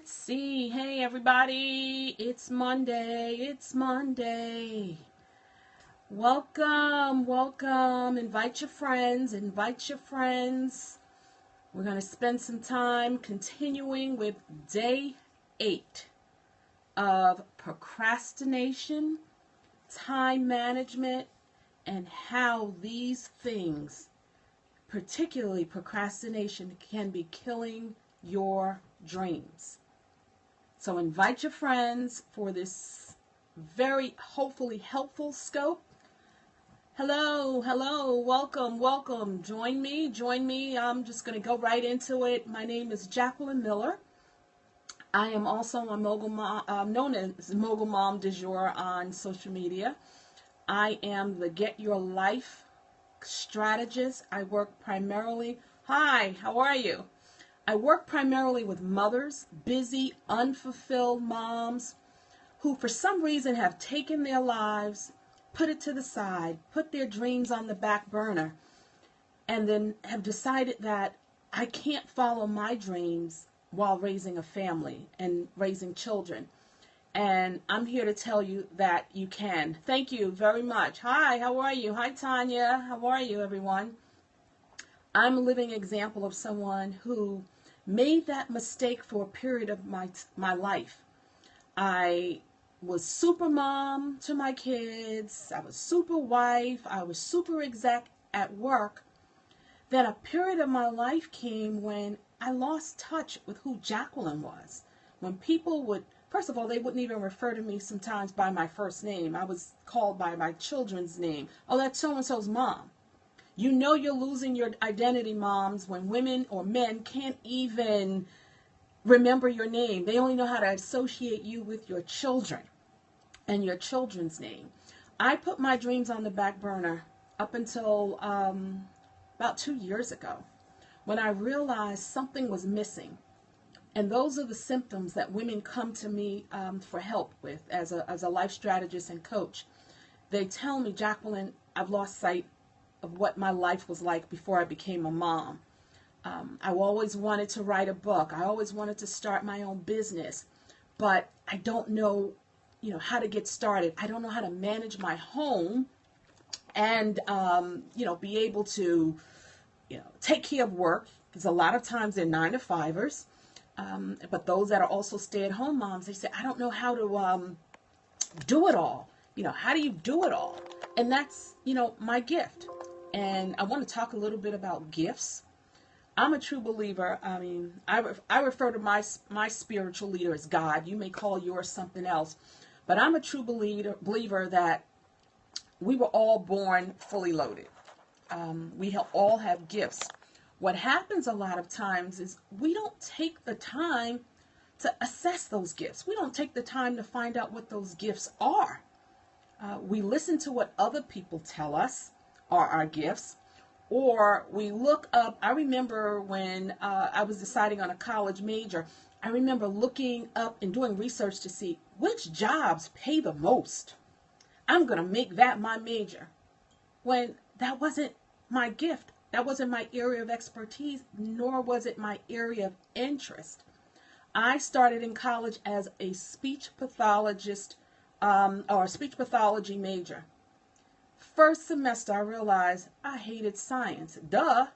Let's see. Hey, everybody. It's Monday. It's Monday. Welcome. Welcome. Invite your friends. Invite your friends. We're going to spend some time continuing with day 8 of procrastination, time management, and how these things, particularly procrastination, can be killing your dreams. So invite your friends for this very hopefully helpful scope. Hello, hello, welcome, welcome. Join me. I'm just going to go right into it. My name is Jacqueline Miller. I am also a mogul mom, known as Mogul Mom du jour on social media. I am the Get Your Life strategist. I work primarily. Hi, how are you? I work primarily with mothers, busy, unfulfilled moms who for some reason have taken their lives, put it to the side, put their dreams on the back burner, and then have decided that I can't follow my dreams while raising a family and raising children. And I'm here to tell you that you can. Thank you very much. Hi, how are you? Hi, Tanya. How are you, everyone? I'm a living example of someone who made that mistake for a period of my life. I was super mom to my kids. I was super wife. I was super exec at work. Then a period of my life came when I lost touch with who Jacqueline was. When people would, first of all, they wouldn't even refer to me sometimes by my first name. I was called by my children's name. Oh, that's so-and-so's mom. You know you're losing your identity, moms, when women or men can't even remember your name. They only know how to associate you with your children and your children's name. I put my dreams on the back burner up until about 2 years ago when I realized something was missing. And those are the symptoms that women come to me for help with as a life strategist and coach. They tell me, Jacqueline, I've lost sight of what my life was like before I became a mom. I always wanted to write a book. I always wanted to start my own business, but I don't know, how to get started. I don't know how to manage my home and, be able to, take care of work, because a lot of times they're 9-to-5ers. But those that are also stay-at-home moms, they say, I don't know how to do it all. How do you do it all? And that's, my gift. And I want to talk a little bit about gifts. I'm a true believer. I mean, I refer to my spiritual leader as God. You may call yours something else. But I'm a true believer that we were all born fully loaded. We all have gifts. What happens a lot of times is we don't take the time to assess those gifts. We don't take the time to find out what those gifts are. We listen to what other people tell us are our gifts, or we look up. I remember when I was deciding on a college major, I remember looking up and doing research to see which jobs pay the most. I'm going to make that my major, when that wasn't my gift. That wasn't my area of expertise, nor was it my area of interest. I started in college as a speech pathologist or a speech pathology major. First semester, I realized I hated science. Duh.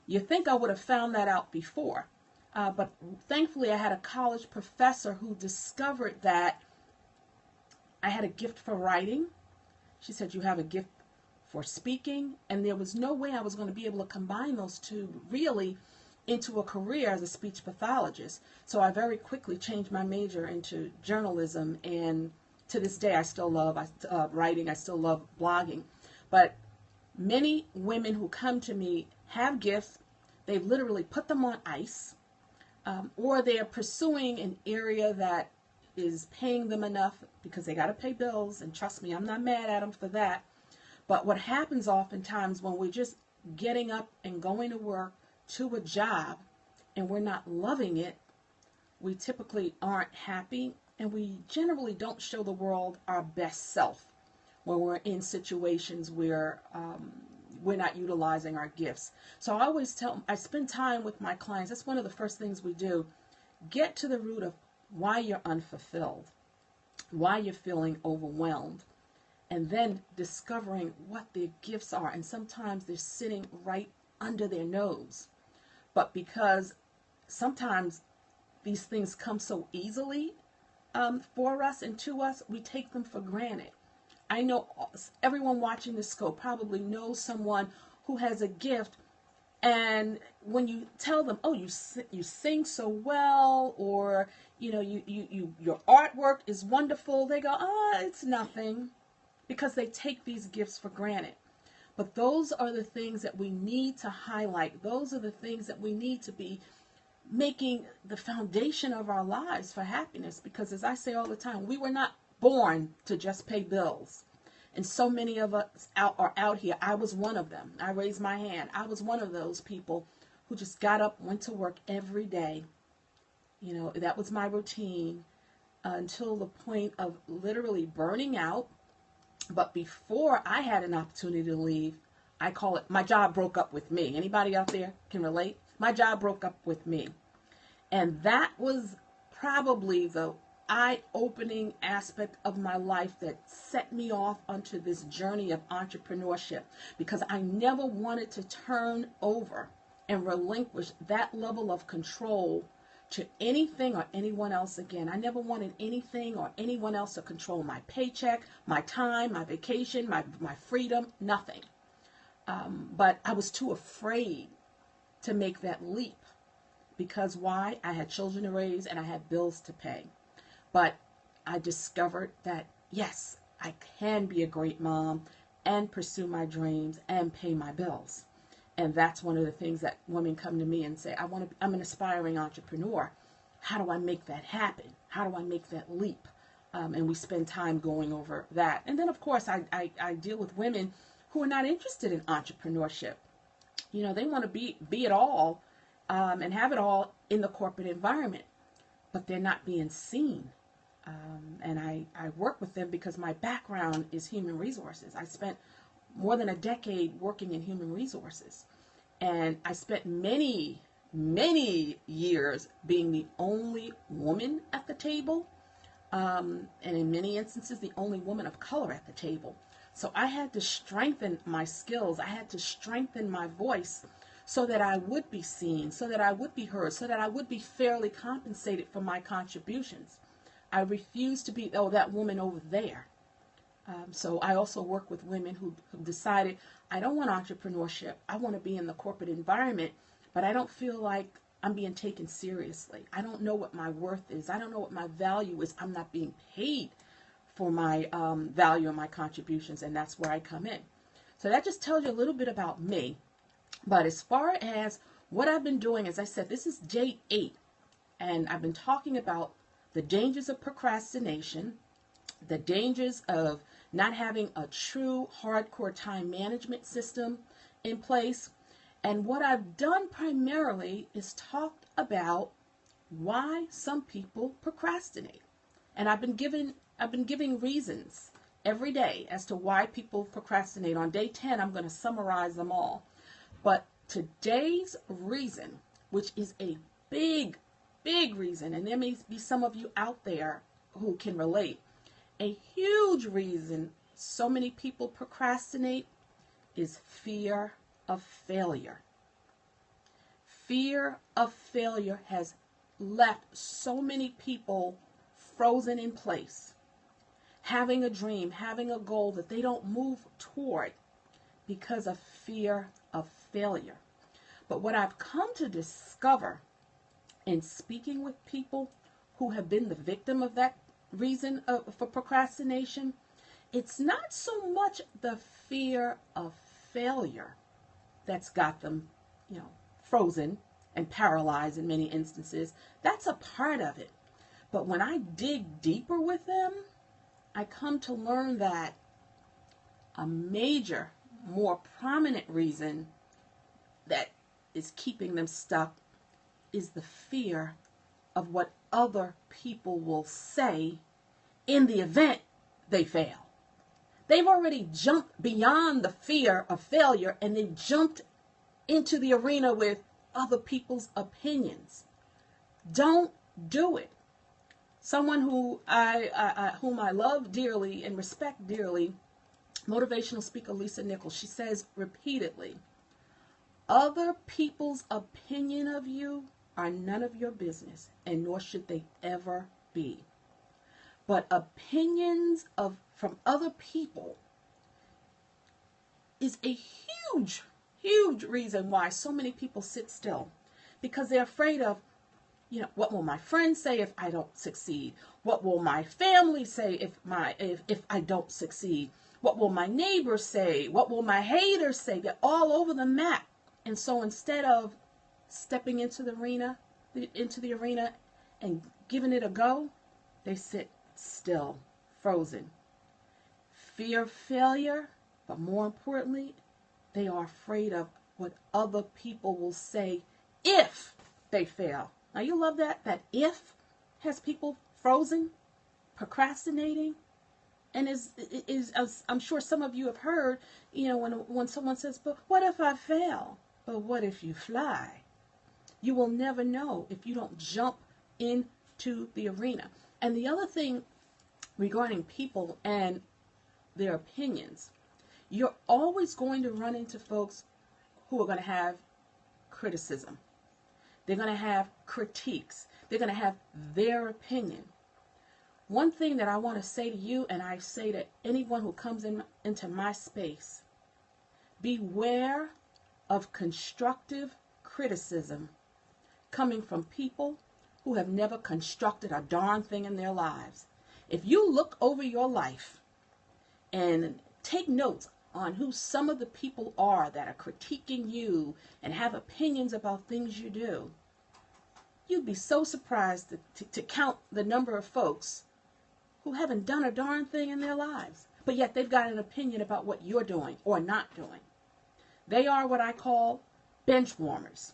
You think I would have found that out before. But thankfully, I had a college professor who discovered that I had a gift for writing. She said, you have a gift for speaking, and there was no way I was going to be able to combine those two really into a career as a speech pathologist. So I very quickly changed my major into journalism, and to this day I still love writing. I still love blogging. But many women who come to me have gifts. They've literally put them on ice, or they are pursuing an area that is paying them enough because they got to pay bills, and trust me, I'm not mad at them for that. But what happens oftentimes when we're just getting up and going to work to a job and we're not loving it, we typically aren't happy, and we generally don't show the world our best self when we're in situations where we're not utilizing our gifts. So I always I spend time with my clients. That's one of the first things we do. Get to the root of why you're unfulfilled, why you're feeling overwhelmed, and then discovering what their gifts are. And sometimes they're sitting right under their nose. But because sometimes these things come so easily for us and to us, we take them for granted. I know everyone watching this scope probably knows someone who has a gift, and when you tell them, oh, you sing so well, or your artwork is wonderful, they go, oh, it's nothing, because they take these gifts for granted. But those are the things that we need to highlight. Those are the things that we need to be making the foundation of our lives for happiness. Because as I say all the time, we were not born to just pay bills. And so many of us are out here. I was one of them. I raised my hand. I was one of those people who just got up, went to work every day. That was my routine until the point of literally burning out. But before I had an opportunity to leave, I call it, my job broke up with me. Anybody out there can relate? My job broke up with me. And that was probably the eye-opening aspect of my life that set me off onto this journey of entrepreneurship, because I never wanted to turn over and relinquish that level of control to anything or anyone else again. I never wanted anything or anyone else to control my paycheck, my time, my vacation, my freedom, nothing. But I was too afraid to make that leap. Because why? I had children to raise and I had bills to pay. But I discovered that, yes, I can be a great mom and pursue my dreams and pay my bills. And that's one of the things that women come to me and say, I'm an aspiring entrepreneur. How do I make that happen? How do I make that leap? And we spend time going over that. And then, of course, I deal with women who are not interested in entrepreneurship. They want to be it all and have it all in the corporate environment, but they're not being seen. And I work with them because my background is human resources. I spent more than a decade working in human resources. And I spent many, many years being the only woman at the table. And in many instances, the only woman of color at the table. So I had to strengthen my skills. I had to strengthen my voice so that I would be seen, so that I would be heard, so that I would be fairly compensated for my contributions. I refused to be, that woman over there. So I also work with women who decided, I don't want entrepreneurship. I want to be in the corporate environment, but I don't feel like I'm being taken seriously. I don't know what my worth is. I don't know what my value is. I'm not being paid for my value and my contributions, and that's where I come in. So that just tells you a little bit about me. But as far as what I've been doing, as I said, this is day 8, and I've been talking about the dangers of procrastination, the dangers of not having a true hardcore time management system in place. And what I've done primarily is talked about why some people procrastinate. And I've been giving reasons every day as to why people procrastinate. On day 10, I'm going to summarize them all. But today's reason, which is a big, big reason, and there may be some of you out there who can relate, a huge reason so many people procrastinate is fear of failure. Fear of failure has left so many people frozen in place, having a dream, having a goal that they don't move toward because of fear of failure. But what I've come to discover in speaking with people who have been the victim of that reason for procrastination, it's not so much the fear of failure that's got them, frozen and paralyzed in many instances. That's a part of it. But when I dig deeper with them, I come to learn that a major, more prominent reason that is keeping them stuck is the fear of what other people will say in the event they fail. They've already jumped beyond the fear of failure and they've jumped into the arena with other people's opinions. Don't do it. Someone whom I love dearly and respect dearly, motivational speaker Lisa Nichols, she says repeatedly, other people's opinion of you are none of your business, and nor should they ever be. But opinions from other people is a huge, huge reason why so many people sit still, because they're afraid of, what will my friends say if I don't succeed? What will my family say if I don't succeed? What will my neighbors say? What will my haters say? They're all over the map. And so instead of stepping into the arena and giving it a go, they sit still, frozen. Fear of failure, but more importantly, they are afraid of what other people will say if they fail. Now you love that if has people frozen, procrastinating, and is I'm sure some of you have heard, when someone says, but what if I fail? But what if you fly? You will never know if you don't jump into the arena. And the other thing regarding people and their opinions, you're always going to run into folks who are going to have criticism. They're going to have critiques. They're going to have their opinion. One thing that I want to say to you, and I say to anyone who comes into my space, beware of constructive criticism coming from people who have never constructed a darn thing in their lives. If you look over your life and take notes on who some of the people are that are critiquing you and have opinions about things you do, you'd be so surprised to count the number of folks who haven't done a darn thing in their lives, but yet they've got an opinion about what you're doing or not doing. They are what I call bench warmers.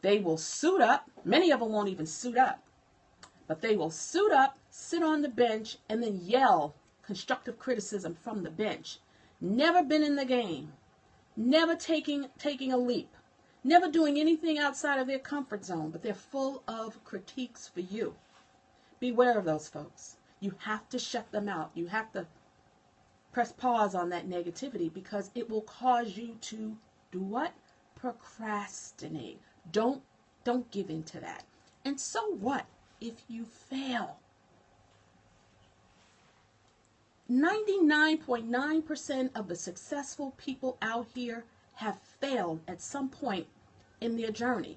They will suit up. Many of them won't even suit up, but they will suit up, sit on the bench, and then yell constructive criticism from the bench. Never been in the game, never taking a leap, never doing anything outside of their comfort zone, but they're full of critiques for you. Beware of those folks. You have to shut them out. You have to press pause on that negativity, because it will cause you to do what? Procrastinate. Don't give in to that. And so what if you fail? 99.9% of the successful people out here have failed at some point in their journey.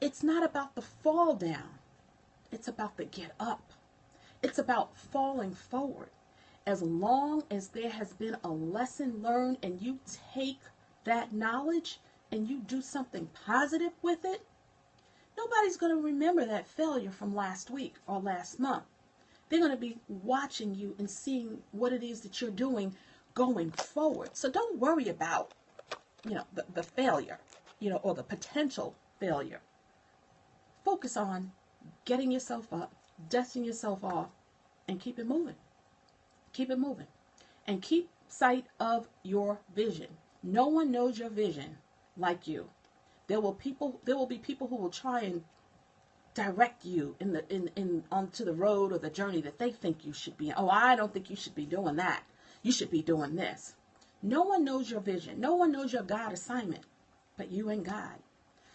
It's not about the fall down. It's about the get up. It's about falling forward. As long as there has been a lesson learned and you take that knowledge and you do something positive with it, nobody's going to remember that failure from last week or last month. They're going to be watching you and seeing what it is that you're doing going forward. So don't worry about, the failure, or the potential failure. Focus on getting yourself up, dusting yourself off, and keep it moving. Keep it moving. And keep sight of your vision. No one knows your vision like you. There will be people who will try and direct you onto the road or the journey that they think you should be. Oh, I don't think you should be doing that. You should be doing this. No one knows your vision. No one knows your God assignment but you and God.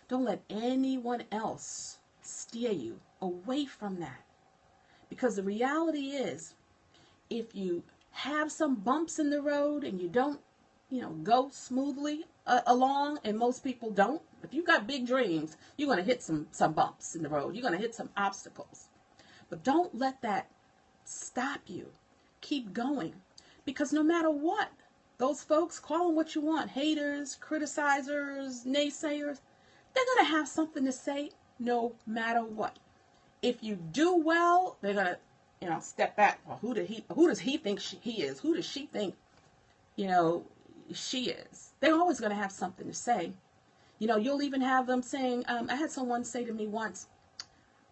Don't let anyone else steer you away from that. Because the reality is, if you have some bumps in the road and you don't, go smoothly along, and most people don't, if you've got big dreams, you're going to hit some bumps in the road. You're going to hit some obstacles. But don't let that stop you. Keep going. Because no matter what, those folks, call them what you want, haters, criticizers, naysayers, they're going to have something to say no matter what. If you do well, they're going to, step back. Well, who does he think he is? Who does she think, she is? They're always going to have something to say. You'll even have them saying, I had someone say to me once,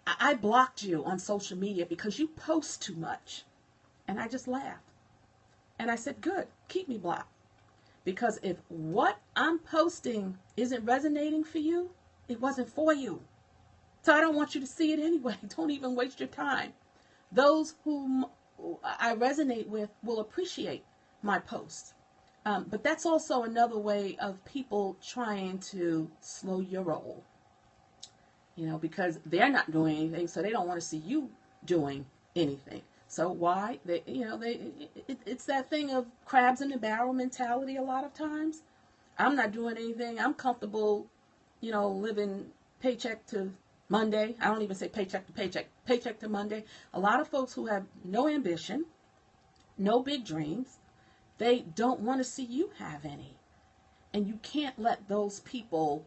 I blocked you on social media because you post too much. And I just laughed. And I said, good, keep me blocked. Because if what I'm posting isn't resonating for you, it wasn't for you. So I don't want you to see it anyway. Don't even waste your time. Those whom I resonate with will appreciate my posts. But that's also another way of people trying to slow your roll, because they're not doing anything, so they don't want to see you doing anything. So why? It's that thing of crabs in the barrel mentality a lot of times. I'm not doing anything. I'm comfortable, living paycheck to Monday. I don't even say paycheck to paycheck, paycheck to Monday. A lot of folks who have no ambition, no big dreams, they don't want to see you have any. And you can't let those people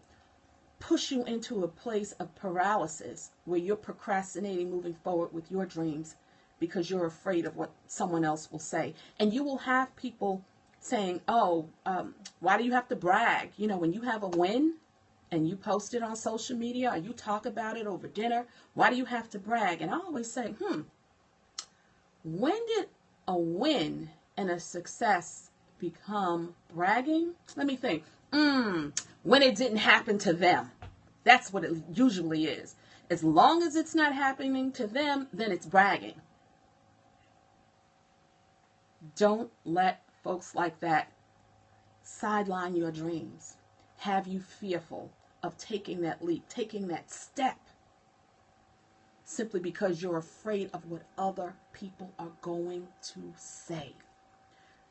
push you into a place of paralysis where you're procrastinating moving forward with your dreams because you're afraid of what someone else will say. And you will have people saying, why do you have to brag? When you have a win and you post it on social media or you talk about it over dinner, why do you have to brag? And I always say, when did a win and a success become bragging? Let me think. When it didn't happen to them. That's what it usually is. As long as it's not happening to them, then it's bragging. Don't let folks like that sideline your dreams, have you fearful of taking that leap, taking that step, simply because you're afraid of what other people are going to say.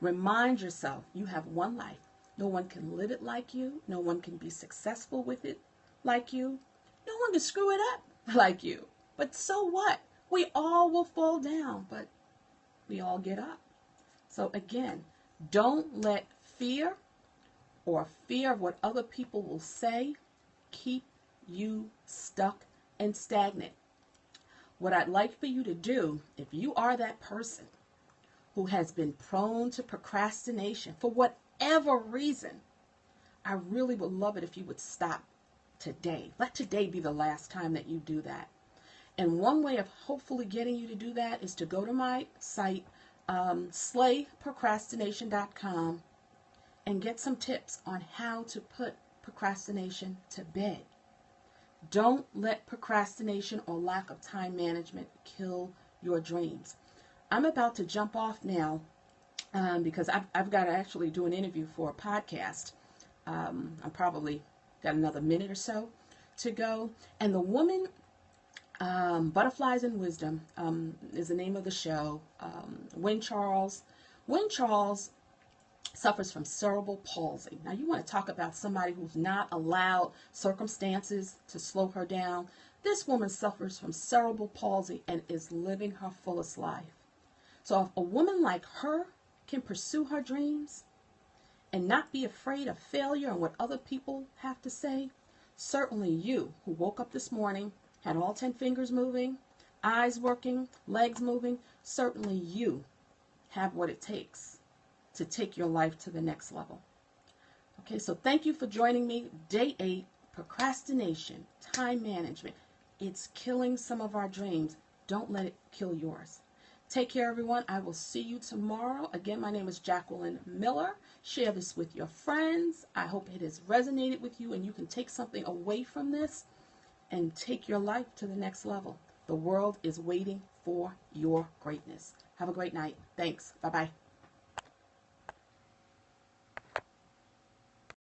Remind yourself you have one life. No one can live it like you. No one can be successful with it like you. No one can screw it up like you. But so what? We all will fall down, but we all get up. So again, don't let fear or fear of what other people will say keep you stuck and stagnant. What I'd like for you to do, if you are that person who has been prone to procrastination for whatever reason, I really would love it if you would stop today. Let today be the last time that you do that. And one way of hopefully getting you to do that is to go to my site, slayprocrastination.com, and get some tips on how to put procrastination to bed. Don't let procrastination or lack of time management kill your dreams. I'm about to jump off now because I've got to actually do an interview for a podcast. I'm probably got another minute or so to go. And the woman, Butterflies and Wisdom is the name of the show. Wynn Charles suffers from cerebral palsy. Now you want to talk about somebody who's not allowed circumstances to slow her down. This woman suffers from cerebral palsy and is living her fullest life. So if a woman like her can pursue her dreams and not be afraid of failure and what other people have to say, certainly you who woke up this morning, had all 10 fingers moving, eyes working, legs moving, certainly you have what it takes to take your life to the next level. Okay, so thank you for joining me. Day 8, procrastination, time management. It's killing some of our dreams. Don't let it kill yours. Take care, everyone. I will see you tomorrow. Again, my name is Jacqueline Miller. Share this with your friends. I hope it has resonated with you and you can take something away from this and take your life to the next level. The world is waiting for your greatness. Have a great night. Thanks. Bye-bye.